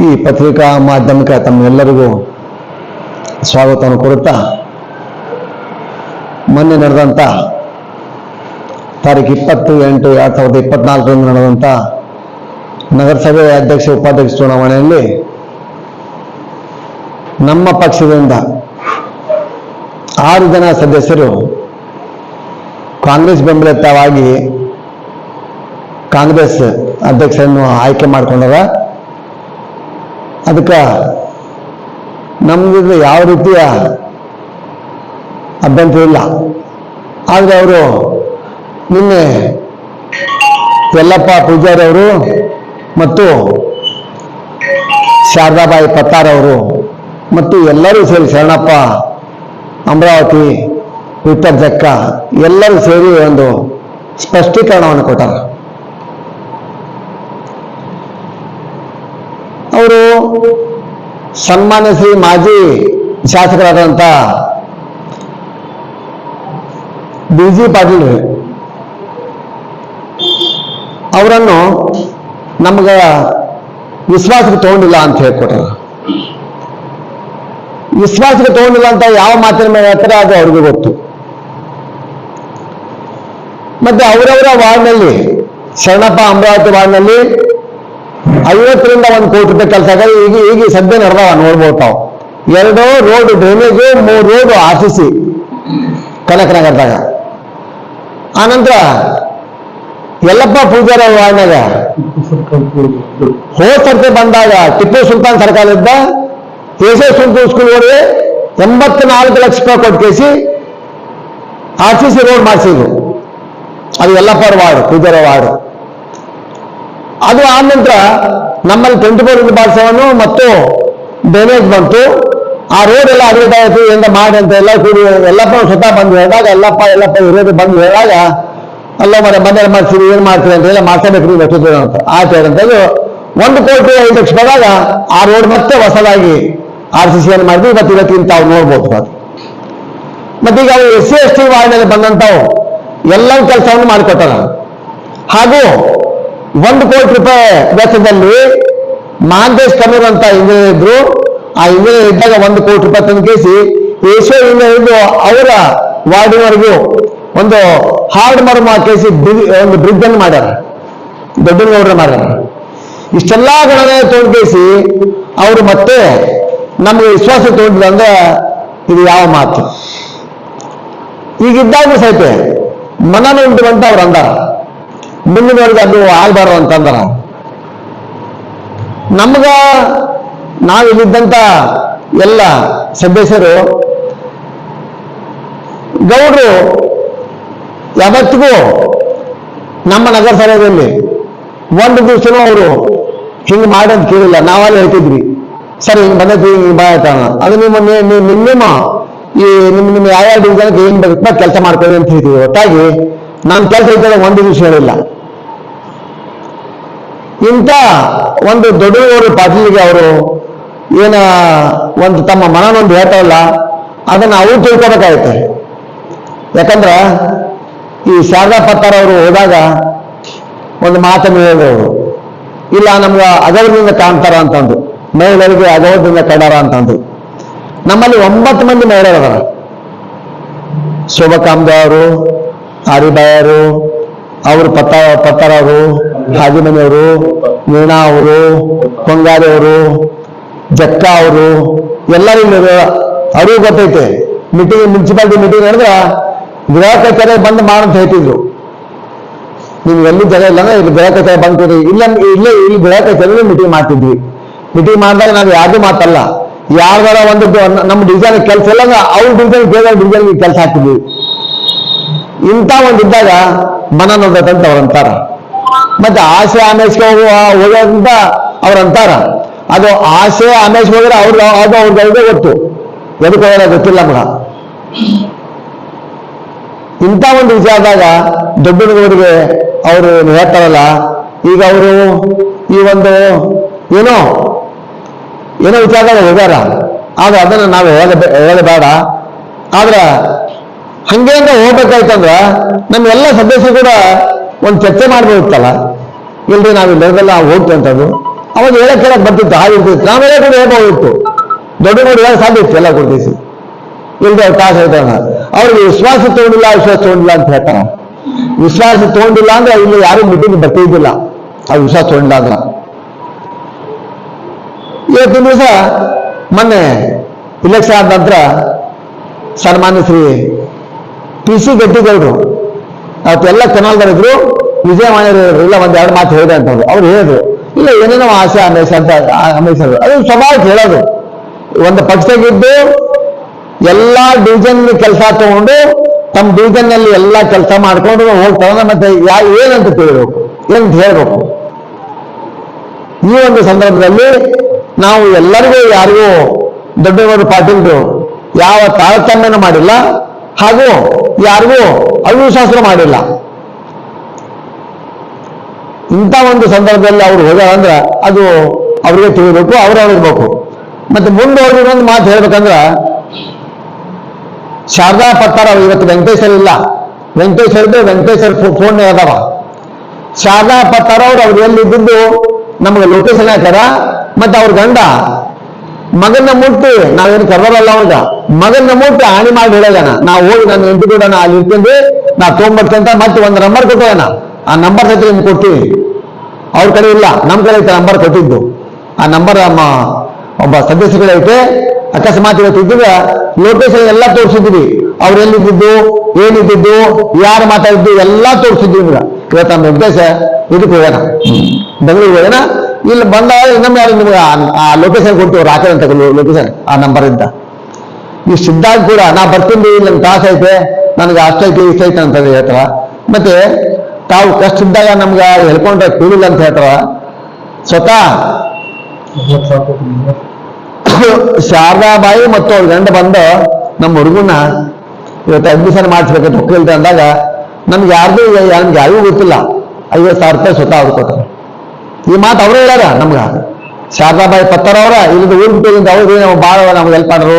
ಈ ಪತ್ರಿಕಾ ಮಾಧ್ಯಮಕ್ಕೆ ತಮ್ಮೆಲ್ಲರಿಗೂ ಸ್ವಾಗತವನ್ನು ಕೊಡುತ್ತಾ, ಮೊನ್ನೆ ನಡೆದಂಥ ತಾರೀಕು 20/8/2024 ನಡೆದಂಥ ನಗರಸಭೆ ಅಧ್ಯಕ್ಷ ಉಪಾಧ್ಯಕ್ಷ ಚುನಾವಣೆಯಲ್ಲಿ ನಮ್ಮ ಪಕ್ಷದಿಂದ 6 ಜನ ಸದಸ್ಯರು ಕಾಂಗ್ರೆಸ್ ಬೆಂಬಲಿತವಾಗಿ ಕಾಂಗ್ರೆಸ್ ಅಧ್ಯಕ್ಷರನ್ನು ಆಯ್ಕೆ ಮಾಡಿಕೊಂಡಾರ. ಅದಕ್ಕೆ ನಮ್ದು ಯಾವ ರೀತಿಯ ಅಭ್ಯಂತರ ಇಲ್ಲ. ಆದರೆ ಅವರು ನಿನ್ನೆ ಯಲ್ಲಪ್ಪ ಪೂಜಾರಿ ಅವರು ಮತ್ತು ಶಾರದಾಬಾಯಿ ಪತ್ತಾರ್ ಅವರು ಮತ್ತು ಎಲ್ಲರೂ ಸೇರಿ ಶರಣಪ್ಪ ಅಮರಾವತಿ ವಿಠಲ್ ಜಕ್ಕ ಎಲ್ಲರೂ ಸೇರಿ ಒಂದು ಸ್ಪಷ್ಟೀಕರಣವನ್ನು ಕೊಟ್ಟಾರ. ಅವರು ಸನ್ಮಾನ್ಯ ಶ್ರೀ ಮಾಜಿ ಶಾಸಕರಾದಂಥ BG ಪಾಟೀಲ್ ಅವರನ್ನು ನಮ್ಗೆ ವಿಶ್ವಾಸಕ್ಕೆ ತಗೊಂಡಿಲ್ಲ ಅಂತ ಹೇಳ್ಕೊಟ್ಟಾರ. ವಿಶ್ವಾಸಕ್ಕೆ ತಗೊಂಡಿಲ್ಲ ಅಂತ ಯಾವ ಮಾತಿನ ಮೇಲೆ ಹೇಳ್ತಾರೆ ಅದು ಅವ್ರಿಗೂ ಗೊತ್ತು. ಮತ್ತೆ ಅವರವರ ವಾರ್ಡ್ನಲ್ಲಿ, ಶರಣಪ್ಪ ಅಮರಾವತಿ ವಾರ್ಡ್ನಲ್ಲಿ 50ರಿಂದ 1 ಕೋಟಿ ರೂಪಾಯಿ ಕೆಲಸ ಆಗ ಈಗ ಸದ್ಯ ನಡೆದಾವ, ನೋಡ್ಬೋದು ತಾವು. 2 ರೋಡ್ ಡ್ರೈನೇಜ್, 3 ರೋಡ್ RCC ಕನಕನಗರದಾಗ. ಆನಂತರ ಯಲ್ಲಪ್ಪ ಪೂಜಾರಿ ವಾರ್ಡ್ನಾಗ ಹೋಸರ್ತೆ ಬಂದಾಗ ಟಿಪ್ಪು ಸುಲ್ತಾನ್ ಸರ್ಕಾರ ಇದ್ದ ಯಶಸ್ವಿ ಸ್ಕೂಲ್ ಓಡಿ 84 ಲಕ್ಷ ರೂಪಾಯಿ ಕೊಟ್ಟು ಕೇಸಿ RCC ರೋಡ್ ಮಾಡಿಸಿದ್ರು. ಅದು ಯಲ್ಲಪ್ಪ ವಾರ್ಡ್, ಪೂಜಾರಿ ವಾರ್ಡ್. ಅದು ಆದ ನಂತರ ನಮ್ಮಲ್ಲಿ 24/7 ಮತ್ತು ಡ್ರೈನೇಜ್ ಬಂತು. ಆ ರೋಡ್ ಎಲ್ಲ ಅಭಿವೃದ್ಧಿ ಆಯಿತು, ಎಂದ ಮಾಡಿ ಅಂತ ಎಲ್ಲ ಕೂಡಿ ಯಲ್ಲಪ್ಪ ಸ್ವತಃ ಬಂದು ಹೇಳಿದಾಗ, ಯಲ್ಲಪ್ಪ ವಿರೋಧಿ ಬಂದು ಹೇಳಿದಾಗ, ಅಲ್ಲ ಮನೆ ಮನೇಲಿ ಮಾಡ್ತೀವಿ, ಏನು ಮಾಡ್ತೀವಿ ಅಂತ ಎಲ್ಲ ಮಾಡ್ಸಬೇಕು ನೀವು ಎಷ್ಟಿದ್ರು ಅಂತ ಆಚೆ ಅಂತಂದು 1 ಕೋಟಿ 5 ಲಕ್ಷ ರೂಪಾಯಿದಾಗ ಆ ರೋಡ್ ಮತ್ತೆ ಹೊಸದಾಗಿ RCC ಮಾಡಿದ್ವಿ. ಇವತ್ತಿನ ತಾವು ನೋಡ್ಬೋದು. ಮತ್ತೀಗ ಅವರು SC/ST ವಾರ್ಡ್ನಲ್ಲಿ ಬಂದಂಥವು ಎಲ್ಲ ಕೆಲಸವನ್ನು ಮಾಡಿಕೊಟ್ಟಾರ. ಹಾಗೂ 1 ಕೋಟಿ ರೂಪಾಯಿ ವೆಚ್ಚದಲ್ಲಿ ಮಹಾಂತೇಶ್ ಕನ್ನೂರ್ ಅಂತ ಇಂಜಿನಿಯರ್ ಇದ್ರು. ಆ ಇಂಜಿನಿಯರ್ ಇದ್ದಾಗ 1 ಕೋಟಿ ರೂಪಾಯಿ ತಂದು ಕೇಸಿ ಇಂಜಿನಿಯರ್ ಅವರ ವಾರ್ಡಿನವರೆಗೂ ಒಂದು ಹಾರ್ಡ್ ಮರ್ಮ ಕೇಸಿ ಒಂದು ಬ್ರಿಡ್ಜ್ ಅನ್ನು ಮಾಡ್ಯಾರ, ದೊಡ್ಡಗೌಡರು ಮಾಡ್ಯಾರ. ಇಷ್ಟೆಲ್ಲ ಗಣನೆ ತೊಗೊಂಡು ಕೇಸಿ ಅವರು ಮತ್ತೆ ನಮಗೆ ವಿಶ್ವಾಸ ತಗೊಂಡಿಲ್ಲ ಅಂದ್ರೆ ಇದು ಯಾವ ಮಾತು? ಈಗಿದ್ದಾಗ ಸಹಿತ ಮನನೊಂದು ಅಂತ ಅವ್ರು ಅಂದಾರ, ಮುಂದಿನವರೆಗೆ ಅದು ಆಗ್ಬಾರ್ದು ಅಂತಂದಾರ. ನಮ್ಗ ನಾವಿಲ್ಲಿದ್ದಂಥ ಎಲ್ಲ ಸದಸ್ಯರು ಗೌಡ್ರು ಯಾವತ್ತಿಗೂ ನಮ್ಮ ನಗರಸಭೆಯಲ್ಲಿ 1 ದಿವಸನೂ ಅವರು ಹಿಂಗೆ ಮಾಡಿ ಅಂತ ಕೇಳಿಲ್ಲ. ನಾವಲ್ಲಿ ಹೇಳ್ತಿದ್ವಿ, ಸರ್ ಹಿಂಗೆ ಬಂದೈತಿ, ಹಿಂಗೆ ಬಾಯ್ತಾನ, ಅದು ನಿಮ್ಮ ಯಾವ ಡಿವಿಷನ್ಗೆ ಏನು ಬೇಕು ಕೆಲಸ ಮಾಡ್ಕೊಳ್ಳಿ ಅಂತ ಹೇಳ್ತೀವಿ. ಒಟ್ಟಾಗಿ ನಾನು ಕೆಲಸ ಇದ್ದಾಗ 1 ದಿವಸ ಹೇಳಿಲ್ಲ. ಇಂಥ ಒಂದು ದೊಡ್ಡವರು ಪಾಟೀಲಿಗೆ ಅವರು ಏನ ಒಂದು ತಮ್ಮ ಮನನೊಂದು ಹೇಳ್ತಾರಲ್ಲ, ಅದನ್ನು ಅವ್ರು ತಿಳ್ಕೊಬೇಕಾಗುತ್ತೆ. ಯಾಕಂದ್ರೆ ಈ ಶಾರದಾ ಪತ್ತಾರ್ ಅವರು ಹೋದಾಗ ಒಂದು ಮಾತನ್ನು ಹೇಳಿದವರು, ಇಲ್ಲ ನಮ್ಗೆ ಅಗೌರವದಿಂದ ಕಾಣ್ತಾರ ಅಂತಂದು, ಮಹಿಳೆಯರಿಗೆ ಅಗೌರವದಿಂದ ಕಂಡಾರ ಅಂತಂದು. ನಮ್ಮಲ್ಲಿ 9 ಮಂದಿ ಮಹಿಳೆಯರು, ಶೋಭಕಾಂಬೆ ಅವರು, ಹರಿಬಾಯಿ ಅವರು, ಅವರು ಪತ್ತಾರ್ ಅವರು, ಹಾಜಿಮನಿಯವರು, ಮೀನಾ ಅವರು, ಕೊಂಗಾರಿ ಅವರು, ಜಕ್ಕ ಅವರು, ಎಲ್ಲರೂ ಅವ್ರಿಗೂ ಗೊತ್ತೈತೆ. ಮುನ್ಸಿಪಾಲಿಟಿ ಮೀಟಿಂಗ್ ನಡೆದ್ರೆ ಗೃಹ ಕಚೇರಿ ಬಂದು ಮಾಡಂತ ಹೇಳ್ತಿದ್ರು. ನೀವು ಎಲ್ಲಿ ಜಾಗ ಇಲ್ಲ ಅಂದ್ರೆ ಇಲ್ಲಿ ಗೃಹ ಕಚೇರಿ ಬಂದ್ಕೊಡಿ, ಇಲ್ಲಿ ಗೃಹ ಕಚೇರಿ ಮೀಟಿಂಗ್ ಮಾಡ್ತಿದ್ವಿ. ಮೀಟಿಂಗ್ ಮಾಡಿದಾಗ ನಾವು ಯಾವ್ದು ಮಾತಲ್ಲ, ಯಾರ್ದಾರ ಒಂದು ನಮ್ಮ ಡಿವಿಷನ್ ಕೆಲಸ ಇಲ್ಲ ಅಂದ್ರೆ ಅವ್ರ ಡಿವಿಷನ್ಗೆ ಕೆಲಸ ಹಾಕ್ತಿದ್ವಿ. ಇಂಥ ಒಂದಿದ್ದಾಗ ಮನನೊಂದಂತ ಅವ್ರಂತಾರ. ಮತ್ತೆ ಆಸೆ ಆಮೇಶ್ಗೆ ಹೋಗೋದಂತ ಅವ್ರಂತಾರ. ಅದು ಆಸೆ ಆಮೇಶ್ ಹೋದ್ರೆ ಅವ್ರಿಗೆ ಗೊತ್ತು, ಎದಕ್ಕೆ ಹೋಗೋದ ಗೊತ್ತಿಲ್ಲ ಮಗ. ಇಂಥ ಒಂದು ವಿಚಾರದಾಗ ದೊಡ್ಡವರಿಗೆ ಅವರು ಹೇಳ್ತಾರಲ್ಲ, ಈಗ ಅವರು ಈ ಒಂದು ಏನೋ ವಿಚಾರದಾಗ ಹೋಗ್ಯಾರ. ಆದ್ರೆ ಅದನ್ನು ನಾವು ಹೇಳಬೇಡ. ಆದ್ರೆ ಹಂಗೆ ಅಂತ ಹೋಗ್ಬೇಕಾಯ್ತಂದ್ರ ನಮ್ಮೆಲ್ಲ ಸದಸ್ಯರು ಕೂಡ ಒಂದು ಚರ್ಚೆ ಮಾಡ್ಬೋದಿತ್ತಲ್ಲ. ಇಲ್ರಿ ನಾವು ಇಲ್ಲದೆಲ್ಲ ಹೋಗ್ತೀವಿ ಅಂತದ್ದು ಅವಾಗ ಹೇಳಕ್ ಬರ್ತಿತ್ತು, ಹಾಗಿರ್ತಿತ್ತು. ನಾವೆಲ್ಲ ಕೂಡ ಹೇಳ್ಬೋದಿತ್ತು, ದೊಡ್ಡ ನೋಡಿ ಹೇಳಕ್ ಸಾಧ್ಯ ಇತ್ತು ಎಲ್ಲ ಕೊಡ್ತೀಸಿ. ಇಲ್ದೆ ಅವ್ರು ಕಾಸು ಹೇಳ್ತಾರ, ಅವ್ರಿಗೆ ವಿಶ್ವಾಸ ತಗೊಂಡಿಲ್ಲ ಅಂತ ಹೇಳ್ತಾರ. ವಿಶ್ವಾಸ ತಗೊಂಡಿಲ್ಲ ಅಂದ್ರೆ ಇಲ್ಲಿ ಯಾರು ಮೀಟಿಂಗ್ ಬರ್ತಿದ್ದಿಲ್ಲ, ಅವ್ರು ವಿಶ್ವಾಸ ತಗೊಂಡಿಲ್ಲ ಅಂದ್ರೆ. ಇವತ್ತಿನ ದಿವಸ ಮೊನ್ನೆ ಇಲೆಕ್ಷನ್ ಆದ ನಂತರ ಸನ್ಮಾನ್ಯ ಶ್ರೀ PC ಗಟ್ಟಿಗೌಡರು ಅವತ್ತೆಲ್ಲ ಕೆನಾಲ್ದಲ್ಲಿದ್ರು, ವಿಜಯವಾಣಿಯವರೆಲ್ಲ ಒಂದೆರಡು ಮಾತು ಹೇಳಿದೆ ಅಂತ ಅವ್ರು ಹೇಳಿದ್ರು. ಇಲ್ಲ ಏನೇನೋ ಆಸೆ ಅಮೇಶ ಅಂತ ಅಮೇಶರು ಅದು ಸ್ವಭಾವಕ್ಕೆ ಹೇಳೋದು. ಒಂದು ಪಕ್ಷದಾಗಿದ್ದು ಎಲ್ಲ ಡಿವಿಷನ್ ಕೆಲಸ ತಗೊಂಡು ತಮ್ಮ ಡಿವಿಷನ್ ನಲ್ಲಿ ಎಲ್ಲ ಕೆಲಸ ಮಾಡ್ಕೊಂಡು ಹೋಗ್ತಾರೆ. ಮತ್ತೆ ಏನಂತ ಕೇಳಬೇಕು, ಏನಂತ ಹೇಳ್ಬೇಕು. ಈ ಒಂದು ಸಂದರ್ಭದಲ್ಲಿ ನಾವು ಎಲ್ಲರಿಗೂ ಯಾರಿಗೂ ದೊಡ್ಡವರು ಪಾಟೀಲ್ರು ಯಾವ ತಾರತಮ್ಯನೂ ಮಾಡಿಲ್ಲ, ಹಾಗೂ ಯಾರಿಗೂ ಅವಿಶ್ವಾಸ ಮಾಡಿಲ್ಲ. ಇಂಥ ಒಂದು ಸಂದರ್ಭದಲ್ಲಿ ಅವ್ರು ಹೋಗ್ಯಾರಂದ್ರೆ ಅದು ಅವ್ರಿಗೆ ತಿಳಿಬೇಕು, ಅವ್ರವ್ರಿರ್ಬೇಕು. ಮತ್ತೆ ಮುಂದುವರೆದು ಒಂದು ಮಾತು ಹೇಳ್ಬೇಕಂದ್ರ, ಶಾರದಾ ಪತ್ತಾರ ಇವತ್ತು ವೆಂಕಟೇಶ್ವರ ಇಲ್ಲ, ವೆಂಕಟೇಶ್ವರ ಫೋನ್ ಅದಾವ. ಶಾರದಾ ಪತ್ತಾರ ಅವ್ರು ಎಲ್ಲಿದ್ದು ನಮ್ಗೆ ಲೊಕೇಶನ್ ಹಾಕ್ಯಾರ. ಮತ್ತೆ ಅವ್ರ ಗಂಡ ಮಗನ ಮುಟ್ಟಿ, ನಾವೇನು ಕರ್ದಾರಲ್ಲ ಅವ್ರಗ, ಮಗನ ಮುಟ್ಟಿ ಹಾನಿ ಮಾಡಿ ಹೇಳೋಣ, ನಾವು ಹೋಗಿ ನನ್ನ ಹೆಂಡತಿ ಕೂಡ ಅಲ್ಲಿ ಇರ್ತೀನಿ, ನಾ ತೊಗೊಂಬರ್ತಂತ ಮತ್ತೆ ಒಂದು ನಂಬರ್ ಕೊಟ್ಟೋಣ. ಆ ನಂಬರ್ ಸಹಿತ ನಿಮ್ಗೆ ಕೊಡ್ತೀವಿ. ಅವ್ರ ಕಡೆ ಇಲ್ಲ, ನಮ್ಮ ಕಡೆ ಐತೆ ನಂಬರ್ ಕೊಟ್ಟಿದ್ದು. ಆ ನಂಬರ್ ಒಬ್ಬ ಸದಸ್ಯಗಳೈತೆ. ಅಕಸ್ಮಾತ್ ಇವತ್ತಿದ್ದಾಗ ಲೊಕೇಶನ್ ಎಲ್ಲ ತೋರಿಸಿದ್ವಿ, ಅವ್ರು ಎಲ್ಲಿದ್ದು, ಏನಿದ್ದು, ಯಾರು ಮಾತಾಡಿದ್ದು ಎಲ್ಲ ತೋರಿಸಿದ್ವಿ. ನಿಮ್ಗೆ ಇವತ್ತು ನಮ್ಮ ಉದ್ದೇಶ ಇದಕ್ಕೆ ಹೋಗೋಣ, ಬೆಂಗಳೂರಿಗೆ ಹೋಗೋಣ. ಇಲ್ಲಿ ಬಂದಾಗ ಇನ್ನೊಮ್ಮೆ ಯಾರು ನಿಮ್ಗೆ ಆ ಲೊಕೇಶನ್ ಕೊಡ್ತೀವಿ, ಅವ್ರು ಹಾಕೋದಂತ ಲೊಕೇಶನ್ ಆ ನಂಬರ್ ಇಂದ. ಈ ಸಿದ್ಧಾಂತ ಕೂಡ ನಾ ಬರ್ತೀನಿ, ಇಲ್ಲಿ ನನ್ನ ಕಾಸು ಐತೆ, ನನಗೆ ಅಷ್ಟೈತೆ ಇಷ್ಟೈತೆ ಅಂತ ಹೇಳ್ತಾರ. ಮತ್ತೆ ತಾವು ಕಷ್ಟ ಇದ್ದಾಗ ನಮ್ಗೆ ಹೇಳ್ಕೊಂಡ್ರೆ ತಿಳಿಲ್ಲ ಅಂತ ಹೇಳ್ತಾರ. ಸ್ವತಃ ಶಾರದಾಬಾಯಿ ಮತ್ತು ಅವ್ರ ಗಂಡ ಬಂದು ನಮ್ಮ ಹುಡುಗನ ಇವತ್ತು ಅಡ್ಮಿಷನ್ ಮಾಡಿಸ್ಬೇಕಂತ ಹೋಗಿಲ್ದೆ ಅಂದಾಗ ನಮ್ಗೆ ಯಾರಿಗೂ ಗೊತ್ತಿಲ್ಲ. 50,000 ರೂಪಾಯಿ ಸ್ವತಃ ಅವ್ರು ಕೊಟ್ಟರು. ಈ ಮಾತು ಅವರೇ ಹೇಳ್ಯಾರ ನಮ್ಗ. ಶಾರದಾಬಾಯಿ ಪತ್ತಾರ ಅವರ ಇಲ್ಲಿಂದ ಊರ್ ಬಿಟ್ಟಿಂದ ಅವ್ರಿಗೆ ನಾವು ಭಾಳ ನಮ್ಗೆ ಹೆಲ್ಪ್ ಮಾಡ್ರು,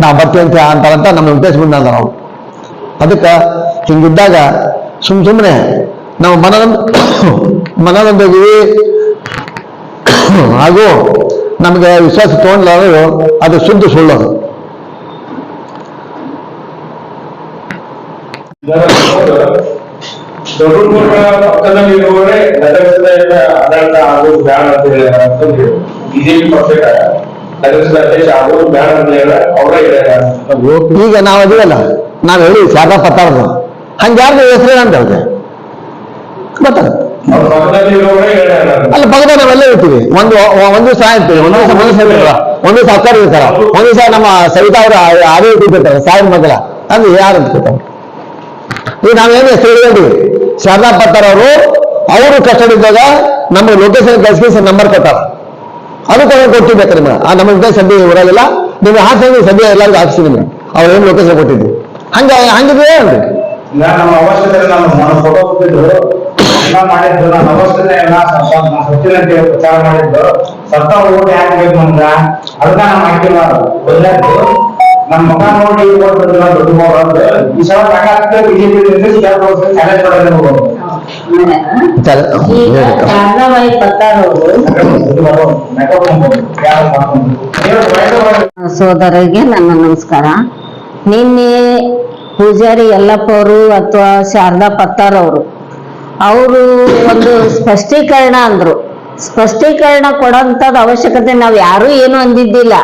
ನಾವು ಬರ್ತೀವಿ ಅಂತಾರಂತ ನಮ್ಮ ಉದ್ದೇಶ ಬಂದ ನಾವು. ಅದಕ್ಕೆ ಹಿಂಗಿದ್ದಾಗ ಸುಮ್ಮನೆ ನಾವು ಮನನೊಂದಿಗೆ ಹಾಗೂ ನಮಗೆ ವಿಶ್ವಾಸ ತಗೊಂಡ್ಲಾದ್ರು ಅದು ಶುದ್ಧ ಸುಳ್ಳೋದು. ಪಕ್ಕದಲ್ಲಿ ಇರುವವರೇ ನಗರಸಭೆಯಿಂದ ಆಡಳಿತ ಆಗೋದು ಬ್ಯಾಡ ಅಂತ ಹೇಳಿ ಬಿಜೆಪಿ ಪಕ್ಷ ನಗರಸಭೆ ಅಧ್ಯಕ್ಷ ಆಗೋದು ಬ್ಯಾಡ ಅಂತ ಹೇಳ ಅವರೇ ಹೇಳ್ಯಾರ. ಈಗ ನಾವು ಅದೀವಲ್ಲ, ನಾವ್ ಹೇಳಿ ಶಾರದಾ ಪತ್ತಾರದು ಹಂಗ ಯಾರು ಹೆಸರು ಅಂತ ಹೇಳ್ದೆ ಗೊತ್ತಾಗ ಅಲ್ಲ. ಪಕ್ಕದ ನಾವೆಲ್ಲ ಇರ್ತೀವಿ, ಒಂದು ದಿವಸ ಇರ್ತೀವಿ, ಒಂದು ದಿವಸ ಅಕ್ಕರ್ ಇರ್ತಾರ, ಒಂದು ದಿವಸ ನಮ್ಮ ಸವಿತಾ ಅವರು ಆರೋಗ್ಯ ಇರ್ತಾರೆ, ಸಾವಿರ ಮಗಳ ಅಂದ್ರೆ ಯಾರು ಅಂತ ಗೊತ್ತಾಗ. ಈಗ ನಾವೇನು ಹೆಸರು ಹೇಳಿದ್ವಿ, ಶಾರದಾ ಪತ್ತಾರ ಅವರು ಕಷ್ಟಡಿದ್ದಾಗ ನಮಗೆ ಲೊಕೇಶನ್ ಕಳಿಸಿ ನಂಬರ್ ಕೊಟ್ಟಾರ. ಅದು ಕೊಟ್ಟಿರ್ಬೇಕು ನಿಮ್ಗೆ. ಆ ನಮಗೆ ಸದ್ಯ ಊರಾಗಿಲ್ಲ, ನಿಮ್ಗೆ ಹಾಕಿ ಸದ್ಯ ಎಲ್ಲರಿಗೂ ಹಾಕ್ಸಿ ನಿಮ್ಗೆ ಅವ್ರು ಏನು ಲೊಕೇಶನ್ ಕೊಟ್ಟಿದ್ವಿ. ಹಂಗಿದ್ರೆ ಅಲ್ರಿ ನಮ್ಮ ಅವಶ್ಯಕತೆ ನಮ್ಮ ಫೋಟೋ ಎಲ್ಲ ಮಾಡಿದ್ದು, ನಮ್ಮ ಅವಶ್ಯಕತೆ ಎಲ್ಲ ಸತ್ಯನಂತೆ ಪ್ರಚಾರ ಮಾಡಿದ್ದು. ಸತ್ತ ಓಟ್ ಯಾಕೆ ಬೇಕು ನಮ್ಗ, ಅದನ್ನ ನಾವು ಮಾಹಿತಿ ಒಳ್ಳೆದ್ದು ನಮ್ಮ ಮಗ ನೋಡಿ ಓಟ್ ಬಂದಿಲ್ಲ ದೊಡ್ಡ ಮಗ ಈ ಸಲ ಬಿಜೆಪಿ ಚಾಲೆಂಜ್ ಶಾರದಾಬಾಯಿ ಪತ್ತಾರ್ ಸೋದರಿಗೆ ನನ್ನ ನಮಸ್ಕಾರ. ನಿನ್ನೆ ಪೂಜಾರಿ ಯಲ್ಲಪ್ಪ ಅವರು ಅಥವಾ ಶಾರದಾ ಪತ್ತಾರ್ ಅವರು ಒಂದು ಸ್ಪಷ್ಟೀಕರಣ ಅಂದ್ರು. ಸ್ಪಷ್ಟೀಕರಣ ಕೊಡೋಂಥದ್ದು ಅವಶ್ಯಕತೆ ನಾವ್ ಯಾರು ಏನು ಅಂದಿದ್ದಿಲ್ಲ,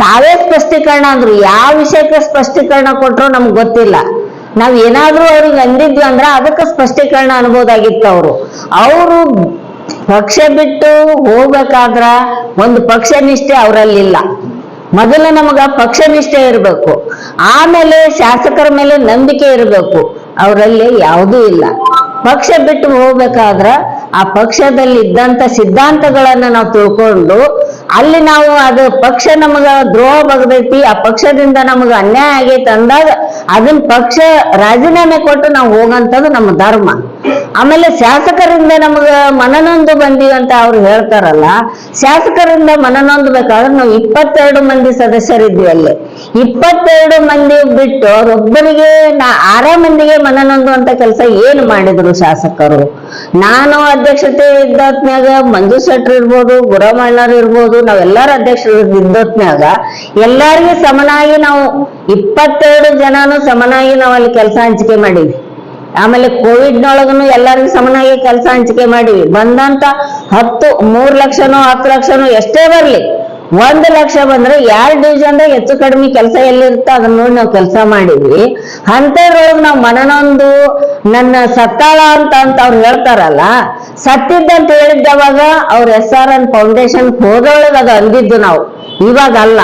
ತಾವೇ ಸ್ಪಷ್ಟೀಕರಣ ಅಂದ್ರು. ಯಾವ ವಿಷಯಕ್ಕೆ ಸ್ಪಷ್ಟೀಕರಣ ಕೊಟ್ರು ನಮ್ಗೆ ಗೊತ್ತಿಲ್ಲ. ನಾವ್ ಏನಾದ್ರೂ ಅವ್ರಿಗೆ ಅಂದಿದ್ವಿ ಅಂದ್ರ ಅದಕ್ಕೆ ಸ್ಪಷ್ಟೀಕರಣ ಅನ್ಬೋದಾಗಿತ್ತು. ಅವರು ಪಕ್ಷ ಬಿಟ್ಟು ಹೋಗ್ಬೇಕಾದ್ರ ಒಂದು ಪಕ್ಷ ನಿಷ್ಠೆ ಅವರಲ್ಲಿಲ್ಲ. ಮೊದಲು ನಮಗ ಪಕ್ಷ ನಿಷ್ಠೆ ಇರಬೇಕು, ಆಮೇಲೆ ಶಾಸಕರ ಮೇಲೆ ನಂಬಿಕೆ ಇರಬೇಕು. ಅವರಲ್ಲಿ ಯಾವುದೂ ಇಲ್ಲ. ಪಕ್ಷ ಬಿಟ್ಟು ಹೋಗ್ಬೇಕಾದ್ರ ಆ ಪಕ್ಷದಲ್ಲಿ ಇದ್ದಂತ ಸಿದ್ಧಾಂತಗಳನ್ನ ನಾವು ತಿಳ್ಕೊಂಡು ಅಲ್ಲಿ ನಾವು ಅದು ಪಕ್ಷ ನಮಗ ದ್ರೋಹ ಬಗ್ದೈತಿ, ಆ ಪಕ್ಷದಿಂದ ನಮಗ ಅನ್ಯಾಯ ಆಗೈತಿ ಅಂದಾಗ ಅದನ್ನ ಪಕ್ಷ ರಾಜೀನಾಮೆ ಕೊಟ್ಟು ನಾವು ಹೋಗಂತದ್ದು ನಮ್ಮ ಧರ್ಮ. ಆಮೇಲೆ ಶಾಸಕರಿಂದ ನಮಗ ಮನನೊಂದು ಬಂದೀವಿ ಅಂತ ಅವ್ರು ಹೇಳ್ತಾರಲ್ಲ, ಶಾಸಕರಿಂದ ಮನನೊಂದು ಬೇಕಾದ್ರೆ ನಾವು 22 ಮಂದಿ ಸದಸ್ಯರಿದ್ವಿ. ಅಲ್ಲಿ 22 ಮಂದಿ ಬಿಟ್ಟು ಅವ್ರೊಬ್ಬರಿಗೆ 6 ಮಂದಿಗೆ ಮನನೊಂದುವಂತ ಕೆಲಸ ಏನು ಮಾಡಿದ್ರು ಶಾಸಕರು? ನಾನು ಅಧ್ಯಕ್ಷತೆ ಇದ್ದತ್ನ್ಯಾಗ ಮಂಜು ಶೆಟ್ರು ಇರ್ಬೋದು, ಗುರಮಣ್ಣರು ಇರ್ಬೋದು, ನಾವೆಲ್ಲರೂ ಅಧ್ಯಕ್ಷರು ಇದ್ದತ್ನ್ಯಾಗ ಎಲ್ಲಾರ್ಗೂ ಸಮನಾಗಿ ನಾವು 22 ಜನನು ಸಮನಾಗಿ ನಾವು ಅಲ್ಲಿ ಕೆಲಸ ಹಂಚಿಕೆ ಮಾಡೀವಿ. ಆಮೇಲೆ ಕೋವಿಡ್ನೊಳಗನು ಎಲ್ಲರಿಗೂ ಸಮನಾಗಿ ಕೆಲಸ ಹಂಚಿಕೆ ಮಾಡಿವಿ. ಬಂದಂತ 3 ಲಕ್ಷನೋ 10 ಲಕ್ಷನೋ ಎಷ್ಟೇ ಬರ್ಲಿ, 1 ಲಕ್ಷ ಬಂದ್ರೆ 2 ಡಿವಿಷನ್ದಾಗ ಹೆಚ್ಚು ಕಡಿಮೆ ಕೆಲಸ ಎಲ್ಲಿರುತ್ತೆ ಅದನ್ನ ನೋಡಿ ನಾವು ಕೆಲಸ ಮಾಡಿದ್ವಿ. ಅಂತದ್ರೊಳಗೆ ನಾವು ಮನನೊಂದು ನನ್ನ ಸತ್ತಾಳ ಅಂತ ಅವ್ರು ಹೇಳ್ತಾರಲ್ಲ, ಸತ್ತಿದ್ದಂತ ಹೇಳಿದ್ದವಾಗ ಅವ್ರ SRN ಫೌಂಡೇಶನ್ ಹೋದೊಳಗೆ ಅದು ಅಂದಿದ್ದು ನಾವು, ಇವಾಗ ಅಲ್ಲ.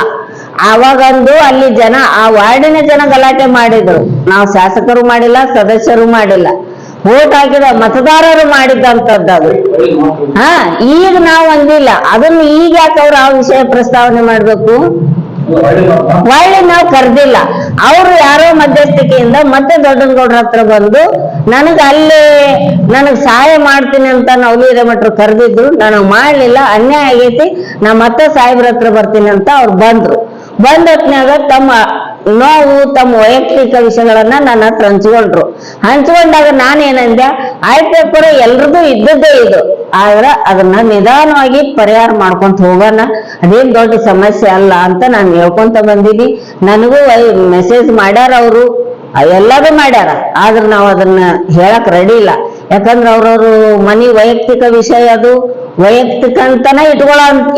ಆವಾಗಂದು ಅಲ್ಲಿ ಜನ, ಆ ವಾರ್ಡಿನ ಜನ ಗಲಾಟೆ ಮಾಡಿದ್ರು. ನಾವು ಶಾಸಕರು ಮಾಡಿಲ್ಲ, ಸದಸ್ಯರು ಮಾಡಿಲ್ಲ, ವೋಟ್ ಹಾಕಿದ ಮತದಾರರು ಮಾಡಿದ್ದಂಥದ್ದು ಅದು. ಈಗ ನಾವು ಅಂದಿಲ್ಲ ಅದನ್ನು. ಈಗ ಯಾಕೆ ಅವ್ರು ಆ ವಿಷಯ ಪ್ರಸ್ತಾವನೆ ಮಾಡ್ಬೇಕು? ಒಳ್ಳೆ ನಾವು ಕರ್ದಿಲ್ಲ. ಅವರು ಯಾರೋ ಮಧ್ಯಸ್ಥಿಕೆಯಿಂದ ಮತ್ತೆ ದೊಡ್ಡನಗೌಡ್ರ ಹತ್ರ ಬಂದು ನನಗ್ ಸಹಾಯ ಮಾಡ್ತೀನಿ ಅಂತ ನವಲಿ ಹಿರೇಮಠರು ಕರೆದಿದ್ರು. ನನಗ್ ಮಾಡ್ಲಿಲ್ಲ, ಅನ್ಯಾಯ ಆಗೈತಿ, ನಾ ಮತ್ತೆ ಸಾಹೇಬ್ರ ಹತ್ರ ಬರ್ತೀನಿ ಅಂತ ಅವ್ರು ಬಂದ್ರು. ಬಂದತ್ನಾಗ ತಮ್ಮ ನೋವು, ತಮ್ಮ ವೈಯಕ್ತಿಕ ವಿಷಯಗಳನ್ನ ನನ್ನ ಹತ್ರ ಹಂಚ್ಕೊಂಡಾಗ ನಾನೇನಂದೆ, ಆಯ್ತಪ್ಪ ಎಲ್ರಿಗೂ ಇದ್ದದ್ದೇ ಇದು, ಆದ್ರ ಅದನ್ನ ನಿಧಾನವಾಗಿ ಪರಿಹಾರ ಮಾಡ್ಕೊಂತ ಹೋಗೋಣ, ಅದೇನ್ ದೊಡ್ಡ ಸಮಸ್ಯೆ ಅಲ್ಲ ಅಂತ ನಾನು ಹೇಳ್ಕೊಂತ ಬಂದೀನಿ. ನನಗೂ ಮೆಸೇಜ್ ಮಾಡ್ಯಾರ ಅವರು, ಎಲ್ಲರೂ ಮಾಡ್ಯಾರ. ಆದ್ರೆ ನಾವು ಅದನ್ನ ಹೇಳಕ್ ರೆಡಿ ಇಲ್ಲ. ಯಾಕಂದ್ರೆ ಅವ್ರವ್ರು ಮನಿ ವೈಯಕ್ತಿಕ ವಿಷಯ, ಅದು ವೈಯಕ್ತಿಕ ಅಂತಾನೆ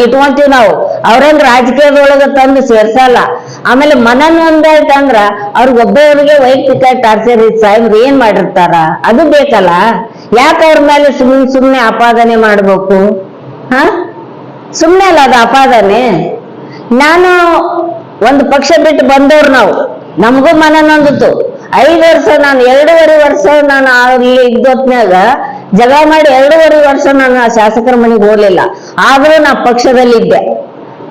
ಇಟ್ಕೊಂತೀವಿ ನಾವು. ಅವ್ರೇನ್ ರಾಜಕೀಯದೊಳಗ ತಂದು ಸೇರ್ಸಲ್ಲ. ಆಮೇಲೆ ಮನನೊಂದಾಯ್ತಂದ್ರ ಅವ್ರಿಗೊಬ್ಬರಿಗೆ ವೈಯಕ್ತಿಕ ಟಾರ್ಚರ್ ಸಾಹೇಬ್ರು ಏನ್ ಮಾಡಿರ್ತಾರ, ಅದು ಬೇಕಲ್ಲ. ಯಾಕೆ ಅವ್ರ ಮೇಲೆ ಸುಮ್ನೆ ಆಪಾದನೆ ಮಾಡ್ಬೇಕು? ಸುಮ್ನೆ ಅಲ್ಲ ಅದು ಆಪಾದನೆ. ನಾನು ಒಂದು ಪಕ್ಷ ಬಿಟ್ಟು ಬಂದವ್ರು ನಾವು, ನಮಗೂ ಮನನೊಂದಿತ್ತು. 5 ವರ್ಷ, ನಾನು 2.5 ವರ್ಷ ನಾನು ಅಲ್ಲಿ ಇದ್ದೊತ್ನಾಗ ಜಗ ಮಾಡಿ 2.5 ವರ್ಷ ನಾನು ಆ ಶಾಸಕರ ಮನೆಗೆ ಹೋಗ್ಲಿಲ್ಲ. ಆದ್ರೂ ನಾ ಪಕ್ಷದಲ್ಲಿದ್ದೆ.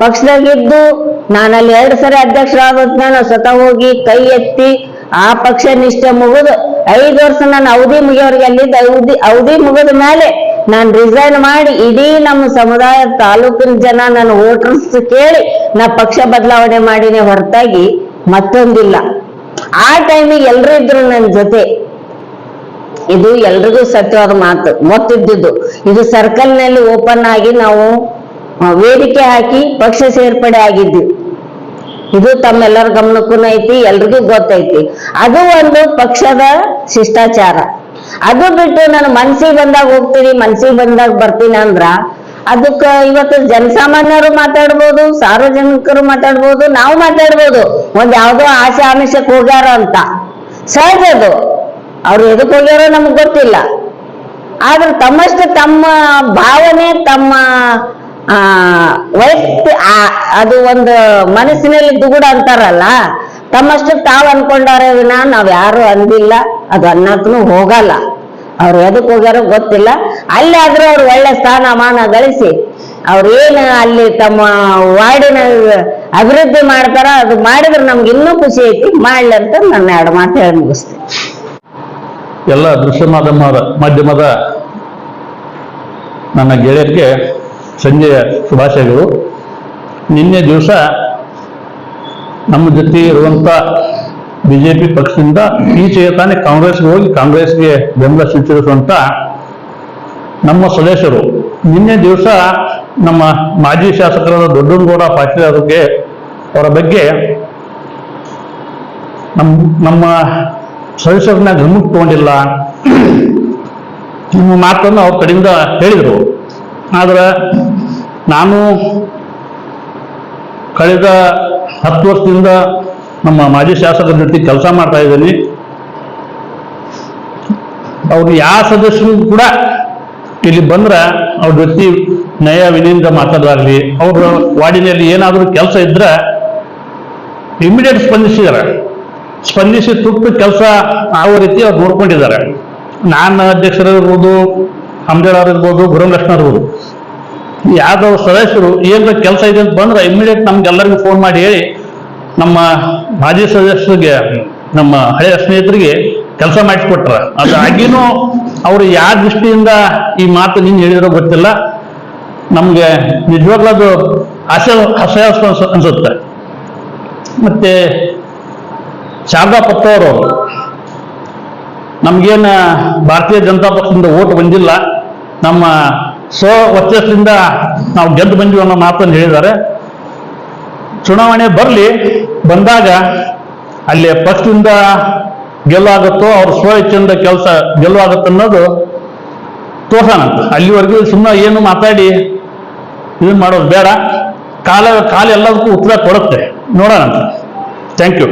ಪಕ್ಷದಾಗಿದ್ದು ನಾನು ಅಲ್ಲಿ 2 ಸರಿ ಅಧ್ಯಕ್ಷರಾಗೋದ್ನ ಸ್ವತಃ ಹೋಗಿ ಕೈ ಎತ್ತಿ ಆ ಪಕ್ಷ ನಿಷ್ಠೆ ಮುಗಿದು 5 ವರ್ಷ ನಾನು ಅವಧಿ ಮುಗಿಯೋರಿಗೆ ಅಲ್ಲಿದ್ದ. ಅವಧಿ ಮುಗಿದ ಮೇಲೆ ನಾನು ರಿಸೈನ್ ಮಾಡಿ ಇಡೀ ನಮ್ಮ ಸಮುದಾಯ ತಾಲೂಕಿನ ಜನ ನನ್ನ ವೋಟರ್ಸ್ ಕೇಳಿ ನಾ ಪಕ್ಷ ಬದಲಾವಣೆ ಮಾಡಿನೇ ಹೊರತಾಗಿ ಮತ್ತೊಂದಿಲ್ಲ. ಆ ಟೈಮಿಗೆ ಎಲ್ರು ಇದ್ರು ನನ್ನ ಜೊತೆ. ಇದು ಎಲ್ರಿಗೂ ಸತ್ಯವಾದ ಮಾತು, ಗೊತ್ತಿದ್ದು. ಇದು ಸರ್ಕಲ್ ನಲ್ಲಿ ಓಪನ್ ಆಗಿ ನಾವು ವೇದಿಕೆ ಹಾಕಿ ಪಕ್ಷ ಸೇರ್ಪಡೆ ಆಗಿದ್ವಿ. ಇದು ತಮ್ಮೆಲ್ಲರ ಗಮನಕ್ಕೂ ಐತಿ, ಎಲ್ರಿಗೂ ಗೊತ್ತೈತಿ. ಅದು ಒಂದು ಪಕ್ಷದ ಶಿಷ್ಟಾಚಾರ. ಅದು ಬಿಟ್ಟು ನಾನು ಮನ್ಸಿಗೆ ಬಂದಾಗ ಹೋಗ್ತೀನಿ, ಮನ್ಸಿಗೆ ಬಂದಾಗ ಬರ್ತೀನಿ ಅಂದ್ರ ಅದಕ್ಕ ಇವತ್ತು ಜನಸಾಮಾನ್ಯರು ಮಾತಾಡ್ಬೋದು, ಸಾರ್ವಜನಿಕರು ಮಾತಾಡ್ಬೋದು, ನಾವು ಮಾತಾಡ್ಬೋದು. ಒಂದ್ ಯಾವ್ದೋ ಆಸೆ ಆಮಿಷಕ್ಕೆ ಹೋಗ್ಯಾರ ಅಂತ ಸಹಜ ಅದು. ಅವ್ರು ಎದಕ್ ಹೋಗ್ಯಾರೋ ನಮಗ್ ಗೊತ್ತಿಲ್ಲ. ಆದ್ರೆ ತಮ್ಮಷ್ಟು ತಮ್ಮ ಭಾವನೆ, ತಮ್ಮ ಅದು ಒಂದು ಮನಸ್ಸಿನಲ್ಲಿ ದುಗುಡ ಅಂತಾರಲ್ಲ, ತಮ್ಮಷ್ಟು ತಾವ್ ಅನ್ಕೊಂಡಾರ ವಿನ ನಾವ್ ಯಾರು ಅಂದಿಲ್ಲ, ಅದು ಅನ್ನಕ್ಕೂ ಹೋಗಲ್ಲ. ಅವ್ರು ಎದಕ್ ಹೋಗ್ಯಾರೋ ಗೊತ್ತಿಲ್ಲ. ಅಲ್ಲಿ ಆದ್ರೂ ಅವ್ರು ಒಳ್ಳೆ ಸ್ಥಾನಮಾನ ಗಳಿಸಿ ಅವ್ರೇನು ಅಲ್ಲಿ ತಮ್ಮ ವಾರ್ಡಿನ ಅಭಿವೃದ್ಧಿ ಮಾಡ್ತಾರ, ಅದು ಮಾಡಿದ್ರೆ ನಮ್ಗೆ ಇನ್ನೂ ಖುಷಿ ಐತಿ. ಮಾಡ್ಲಿ ಅಂತ ನನ್ನ 2 ಮಾತು ಹೇಳಿ ಮುಗಿಸ್ತೀನಿ. ಎಲ್ಲ ದೃಶ್ಯ ಮಾಧ್ಯಮದ ನನ್ನ ಗೆಳೆಯರಿಗೆ ಸಂಜೆಯ ಶುಭಾಶಯಗಳು. ನಿನ್ನೆ ದಿವಸ ನಮ್ಮ ಜೊತೆ ಇರುವಂತ ಬಿಜೆಪಿ ಪಕ್ಷದಿಂದ ಈಚೆಗೆ ತಾನೇ ಕಾಂಗ್ರೆಸ್ಗೆ ಹೋಗಿ ಕಾಂಗ್ರೆಸ್ಗೆ ಬೆಂಬಲ ಸೂಚಿಸುವಂತ ನಮ್ಮ ಸದಸ್ಯರು ನಿನ್ನೆ ದಿವಸ ನಮ್ಮ ಮಾಜಿ ಶಾಸಕರಾದ ದೊಡ್ಡನಗೌಡ ಪಾಟೀಲ್ ಅವರ ಬಗ್ಗೆ ನಮ್ಮ ಸದಸ್ಯರನ್ನ ಗಮನಕ್ಕೆ ತಗೊಂಡಿಲ್ಲ ನಿಮ್ಮ ಮಾತನ್ನು ಅವ್ರ ಕಡೆಯಿಂದ ಹೇಳಿದರು. ಆದ್ರೆ ನಾನು ಕಳೆದ 10 ವರ್ಷದಿಂದ ನಮ್ಮ ಮಾಜಿ ಶಾಸಕರ ಜೊತೆ ಕೆಲಸ ಮಾಡ್ತಾ ಇದ್ದೀನಿ. ಅವ್ರು ಯಾವ ಸದಸ್ಯರು ಕೂಡ ಇಲ್ಲಿ ಬಂದ್ರೆ ಅವ್ರ ಜೊತೆ ನಯ ವಿನಯಿಂದ ಮಾತಾಡಲಾಗಲಿ, ಅವ್ರ ವಾರ್ಡಿನಲ್ಲಿ ಏನಾದರೂ ಕೆಲಸ ಇದ್ರೆ ಇಮಿಡಿಯೇಟ್ ಸ್ಪಂದಿಸಿ ತುರ್ತು ಕೆಲಸ ಆಗೋ ರೀತಿ ಅವ್ರು ನೋಡ್ಕೊಂಡಿದ್ದಾರೆ. ನಾನು ಅಧ್ಯಕ್ಷರಿರ್ಬೋದು, ಅಂಬೇಡರ್ ಇರ್ಬೋದು, ಗುರುಲಕ್ಷ್ಮಣ ಇರ್ಬೋದು, ಯಾವ್ದಾದ್ರು ಸದಸ್ಯರು ಏನಾದ್ರು ಕೆಲಸ ಇದೆ ಅಂತ ಬಂದ್ರೆ ಇಮಿಡಿಯೇಟ್ ನಮ್ಗೆಲ್ಲರಿಗೂ ಫೋನ್ ಮಾಡಿ ಹೇಳಿ ನಮ್ಮ ಮಾಜಿ ಸದಸ್ಯರಿಗೆ, ನಮ್ಮ ಹಳೆಯ ಸ್ನೇಹಿತರಿಗೆ ಕೆಲಸ ಮಾಡಿಸ್ಕೊಟ್ರ. ಅದಾಗಿನೂ ಅವರು ಯಾವ ದೃಷ್ಟಿಯಿಂದ ಈ ಮಾತು ನಿನ್ನ ಹೇಳಿರೋ ಗೊತ್ತಿಲ್ಲ. ನಮ್ಗೆ ನಿಜವಾಗ್ಲೂ ಅದು ಹಾಸ್ಯಾಸ್ಪದ ಅನ್ಸುತ್ತೆ. ಮತ್ತೆ ಶಾರದಾ ಪತ್ತವರು ನಮ್ಗೇನು ಭಾರತೀಯ ಜನತಾ ಪಕ್ಷದಿಂದ ಓಟ್ ಬಂದಿಲ್ಲ, ನಮ್ಮ ವರ್ಚಸ್ಸಿಂದ ನಾವು ಗೆದ್ದು ಬಂದಿವಿ ಅನ್ನೋ ಮಾತನ್ನು ಹೇಳಿದ್ದಾರೆ. ಚುನಾವಣೆ ಬರಲಿ, ಬಂದಾಗ ಅಲ್ಲಿ ಪಕ್ಷದಿಂದ ಗೆಲ್ಲಾಗುತ್ತೋ ಅವ್ರ ಇಚ್ಛೆಯಿಂದ ಕೆಲಸ ಗೆಲ್ಲುವಾಗುತ್ತೋ ಅನ್ನೋದು ತೋರ್ಸೋಣ. ಅಲ್ಲಿವರೆಗೂ ಸುಮ್ಮನೆ ಏನು ಮಾತಾಡಿ ಇದು ಮಾಡೋದು ಬೇಡ. ಕಾಲ ಎಲ್ಲದಕ್ಕೂ ಉತ್ತರ ಕೊಡುತ್ತೆ, ನೋಡೋಣ. Thank you.